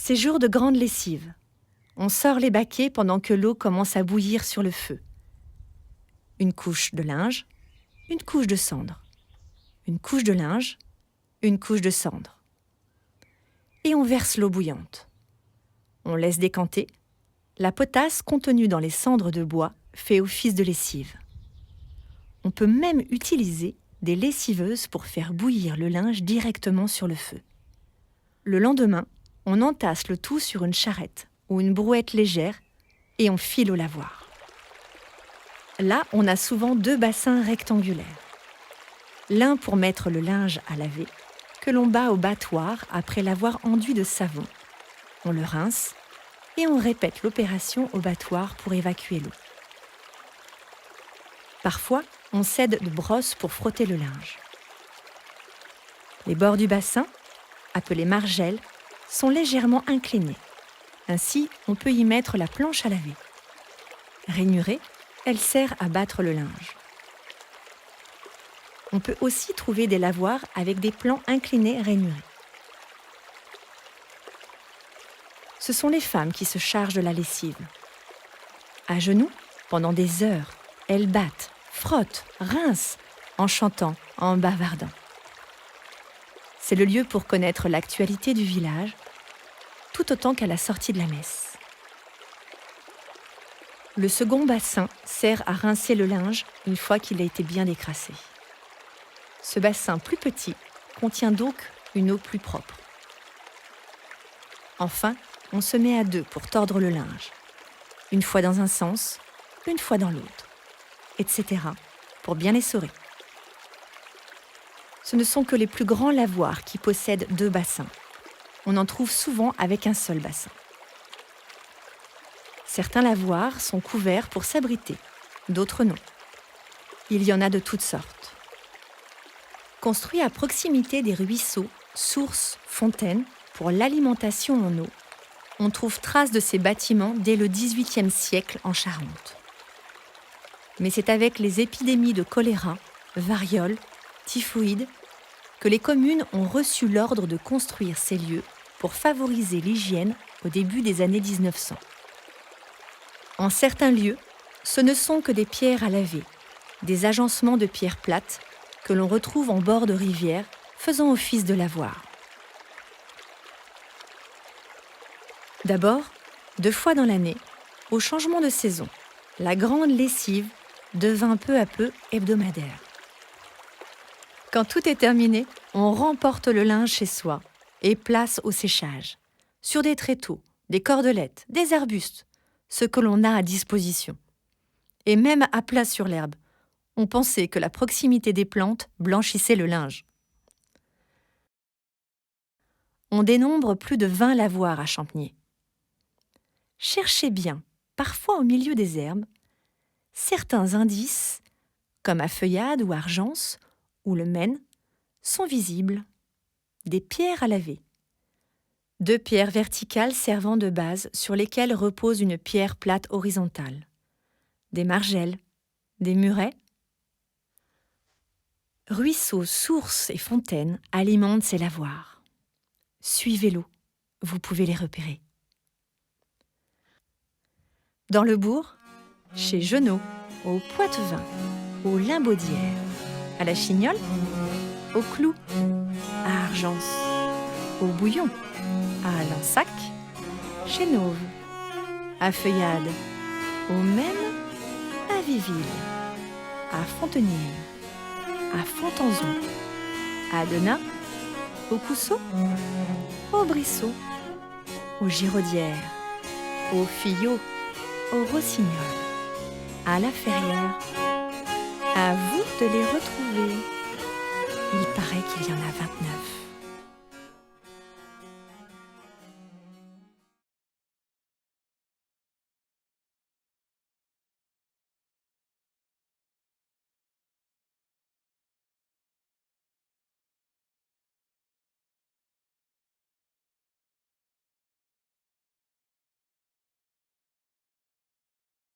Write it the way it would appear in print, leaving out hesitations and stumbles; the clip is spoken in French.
C'est jour de grande lessive. On sort les baquets pendant que l'eau commence à bouillir sur le feu. Une couche de linge, une couche de cendre. Une couche de linge, une couche de cendre. Et on verse l'eau bouillante. On laisse décanter. La potasse contenue dans les cendres de bois fait office de lessive. On peut même utiliser des lessiveuses pour faire bouillir le linge directement sur le feu. Le lendemain, on entasse le tout sur une charrette ou une brouette légère et on file au lavoir. Là, on a souvent 2 bassins rectangulaires. L'un pour mettre le linge à laver, que l'on bat au battoir après l'avoir enduit de savon. On le rince et on répète l'opération au battoir pour évacuer l'eau. Parfois, on s'aide de brosses pour frotter le linge. Les bords du bassin, appelés margelles, sont légèrement inclinés. Ainsi, on peut y mettre la planche à laver. Rainurée, elle sert à battre le linge. On peut aussi trouver des lavoirs avec des plans inclinés rainurés. Ce sont les femmes qui se chargent de la lessive. À genoux, pendant des heures, elles battent, frottent, rincent, en chantant, en bavardant. C'est le lieu pour connaître l'actualité du village, tout autant qu'à la sortie de la messe. Le second bassin sert à rincer le linge une fois qu'il a été bien décrassé. Ce bassin plus petit contient donc une eau plus propre. Enfin, on se met à 2 pour tordre le linge. Une fois dans un sens, une fois dans l'autre, etc. pour bien l'essorer. Ce ne sont que les plus grands lavoirs qui possèdent 2 bassins. On en trouve souvent avec un seul bassin. Certains lavoirs sont couverts pour s'abriter, d'autres non. Il y en a de toutes sortes. Construits à proximité des ruisseaux, sources, fontaines, pour l'alimentation en eau, on trouve trace de ces bâtiments dès le XVIIIe siècle en Charente. Mais c'est avec les épidémies de choléra, variole, typhoïde, que les communes ont reçu l'ordre de construire ces lieux pour favoriser l'hygiène au début des années 1900. En certains lieux, ce ne sont que des pierres à laver, des agencements de pierres plates que l'on retrouve en bord de rivière faisant office de lavoir. D'abord, 2 fois dans l'année, au changement de saison, la grande lessive devint peu à peu hebdomadaire. Quand tout est terminé, on remporte le linge chez soi et place au séchage, sur des tréteaux, des cordelettes, des arbustes, ce que l'on a à disposition. Et même à plat sur l'herbe, on pensait que la proximité des plantes blanchissait le linge. On dénombre plus de 20 lavoirs à Champniers. Cherchez bien, parfois au milieu des herbes, certains indices, comme à Feuillade ou Argence, ou le Maine, sont visibles. Des pierres à laver. 2 pierres verticales servant de base sur lesquelles repose une pierre plate horizontale. Des margelles, des murets. Ruisseaux, sources et fontaines alimentent ces lavoirs. Suivez l'eau, vous pouvez les repérer. Dans le bourg, chez Genot, au Poitevin, au Limbaudière, à la Chignole, au Clou, à Argence, au Bouillon, à Lansac, chez Nauve, à Feuillade, au Maine, à Viville, à Fontenille, à Fontanzon, à Denain, au Cousseau, au Brissot, aux Giraudières, aux Fillots, aux Rossignols, à La Ferrière. À vous de les retrouver. Il paraît qu'il y en a 29.